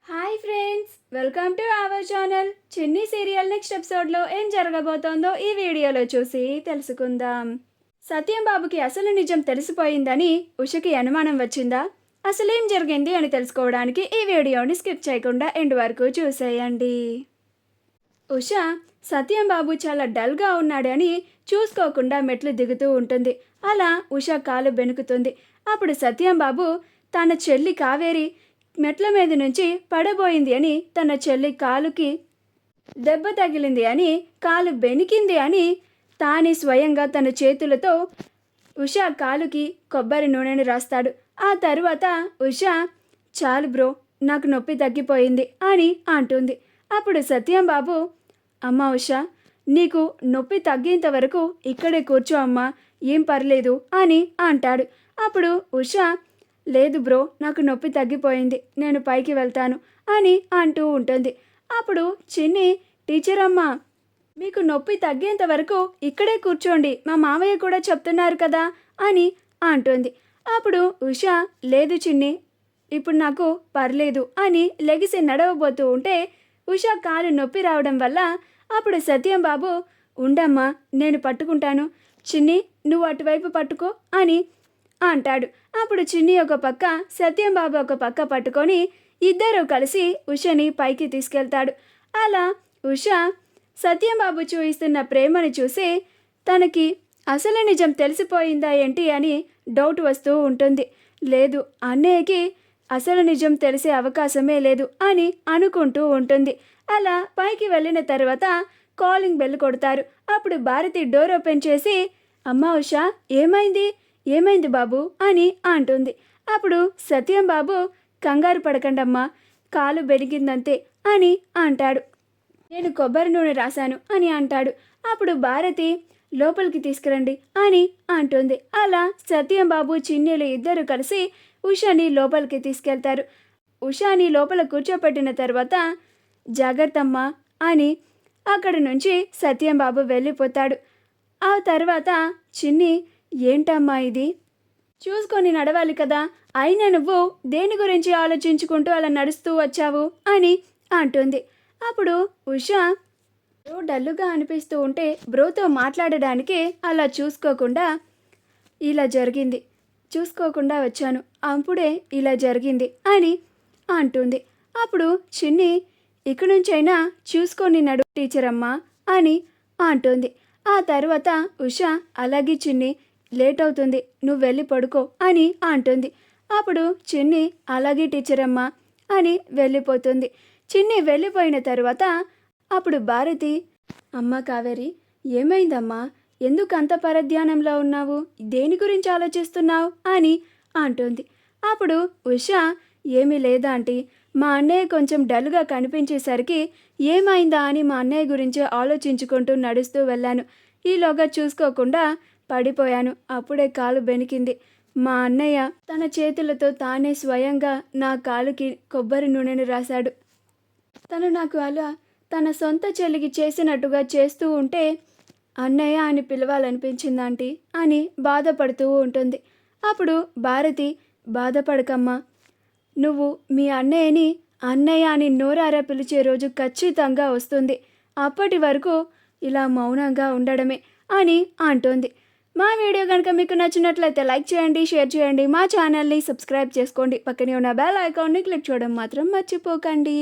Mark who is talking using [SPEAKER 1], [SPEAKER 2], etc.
[SPEAKER 1] Hi friends, welcome to our channel. చిన్ని serial next ఎపిసోడ్లో ఏం జరగబోతోందో ఈ వీడియోలో చూసి తెలుసుకుందాం. సత్యం బాబుకి అసలు నిజం తెలిసిపోయిందని ఉషకి అనుమానం వచ్చిందా? అసలేం జరిగింది అని తెలుసుకోవడానికి ఈ వీడియోని స్కిప్ చేయకుండా ఎండ్ వరకు చూసేయండి. ఉష సత్యం బాబు చాలా డల్గా ఉన్నాడని చూసుకోకుండా మెట్లు దిగుతూ ఉంటుంది. అలా ఉష కాలు బెనుకుతుంది. అప్పుడు సత్యం బాబు తన చెల్లి కావేరి మెట్ల మీద నుంచి పడబోయింది అని, తన చెల్లి కాలుకి దెబ్బ తగిలింది అని, కాలు బెనికింది అని తానే స్వయంగా తన చేతులతో ఉష కాలుకి కొబ్బరి నూనెను రాస్తాడు. ఆ తరువాత ఉష, చాలు బ్రో, నాకు నొప్పి తగ్గిపోయింది అని అంటుంది. అప్పుడు సత్యం బాబు, అమ్మ ఉష, నీకు నొప్పి తగ్గేంత వరకు ఇక్కడే కూర్చో అమ్మా, ఏం పర్లేదు అని అంటాడు. అప్పుడు ఉష, లేదు బ్రో, నాకు నొప్పి తగ్గిపోయింది, నేను పైకి వెళ్తాను అని అంటూ ఉంటుంది. అప్పుడు చిన్ని, టీచర్ అమ్మ, మీకు నొప్పి తగ్గేంత వరకు ఇక్కడే కూర్చోండి, మా మావయ్య కూడా చెప్తున్నారు కదా అని అంటుంది. అప్పుడు ఉష, లేదు చిన్ని, ఇప్పుడు నాకు పర్లేదు అని లెగిసి నడవబోతూ ఉంటే ఉష కాలు నొప్పి రావడం వల్ల అప్పుడు సత్యం బాబు, ఉండమ్మా నేను పట్టుకుంటాను, చిన్ని నువ్వు అటువైపు పట్టుకో అని అంటాడు. అప్పుడు చిన్ని ఒక పక్క, సత్యం బాబు ఒక పక్క పట్టుకొని ఇద్దరూ కలిసి ఉషని పైకి తీసుకెళ్తాడు. అలా ఉష సత్యం బాబు చూయిస్తున్న ప్రేమను చూసి తనకి అసలు నిజం తెలిసిపోయిందా ఏంటి అని డౌట్ వస్తూ ఉంటుంది. లేదు, అన్నయ్యకి అసలు నిజం తెలిసే అవకాశమే లేదు అని అనుకుంటూ ఉంటుంది. అలా పైకి వెళ్ళిన తర్వాత కాలింగ్ బెల్ కొడతారు. అప్పుడు భారతి డోర్ ఓపెన్ చేసి, అమ్మా ఉష, ఏమైంది ఏమైంది బాబు అని అంటుంది. అప్పుడు సత్యం బాబు, కంగారు పడకండమ్మా, కాలు బెడిగిందంతే అని అంటాడు. నేను కొబ్బరి నూనె రాశాను అని అంటాడు. అప్పుడు భారతి, లోపలికి తీసుకురండి అని అంటుంది. అలా సత్యం బాబు చిన్నీలు ఇద్దరు కలిసి ఉషాని లోపలికి తీసుకెళ్తారు. ఉషాని లోపల కూర్చోపెట్టిన తర్వాత, జాగ్రత్తమ్మా అని అక్కడి నుంచి సత్యం బాబు వెళ్ళిపోతాడు. ఆ తర్వాత చిన్ని, ఏంటమ్మా ఇది, చూసుకొని నడవాలి కదా, అయినా నువ్వు దేని గురించి ఆలోచించుకుంటూ అలా నడుస్తూ వచ్చావు అని అంటుంది. అప్పుడు ఉష, బ్రో డల్లుగా అనిపిస్తూ ఉంటే బ్రోతో మాట్లాడడానికి అలా ఇలా జరిగింది, చూసుకోకుండా వచ్చాను, అప్పుడే ఇలా జరిగింది అని అంటుంది. అప్పుడు చిన్ని, ఇక నుంచైనా చూసుకొని నడు టీచర్ అమ్మా అని అంటుంది. ఆ తర్వాత ఉష, అలాగే చిన్ని, లేట్ అవుతుంది, నువ్వు వెళ్ళి పడుకో అని అంటుంది. అప్పుడు చిన్ని, అలాగే టీచర్ అమ్మా అని వెళ్ళిపోతుంది. చిన్ని వెళ్ళిపోయిన తర్వాత అప్పుడు భారతి, అమ్మ కావేరి, ఏమైందమ్మా, ఎందుకు అంత పరధ్యానంలో ఉన్నావు, దేని గురించి ఆలోచిస్తున్నావు అని అంటుంది. అప్పుడు ఉష, ఏమీ లేదా ఆంటీ, మా అన్నయ్య కొంచెం డల్గా కనిపించేసరికి ఏమైందా అని మా అన్నయ్య గురించి ఆలోచించుకుంటూ నడుస్తూ వెళ్ళాను, ఈలోగా చూసుకోకుండా పడిపోయాను, అప్పుడే కాలు బెనికింది. మా అన్నయ్య తన చేతులతో తానే స్వయంగా నా కాలుకి కొబ్బరి నూనెను రాశాడు. తను నాకు అలా తన సొంత చెల్లికి చేసినట్టుగా చేస్తూ ఉంటే అన్నయ్య అని పిలవాలనిపించింది ఆంటీ అని బాధపడుతూ ఉంటుంది. అప్పుడు భారతి, బాధపడకమ్మా, నువ్వు మీ అన్నయ్యని అన్నయ్య అని నోరారా పిలిచే రోజు ఖచ్చితంగా వస్తుంది, అప్పటి వరకు ఇలా మౌనంగా ఉండడమే అని అంటోంది. మా వీడియో కనుక మీకు నచ్చినట్లయితే లైక్ చేయండి, షేర్ చేయండి, మా ఛానల్ని సబ్స్క్రైబ్ చేసుకోండి, పక్కనే ఉన్న బెల్ ఐకాన్ని క్లిక్ చేయడం మాత్రం మర్చిపోకండి.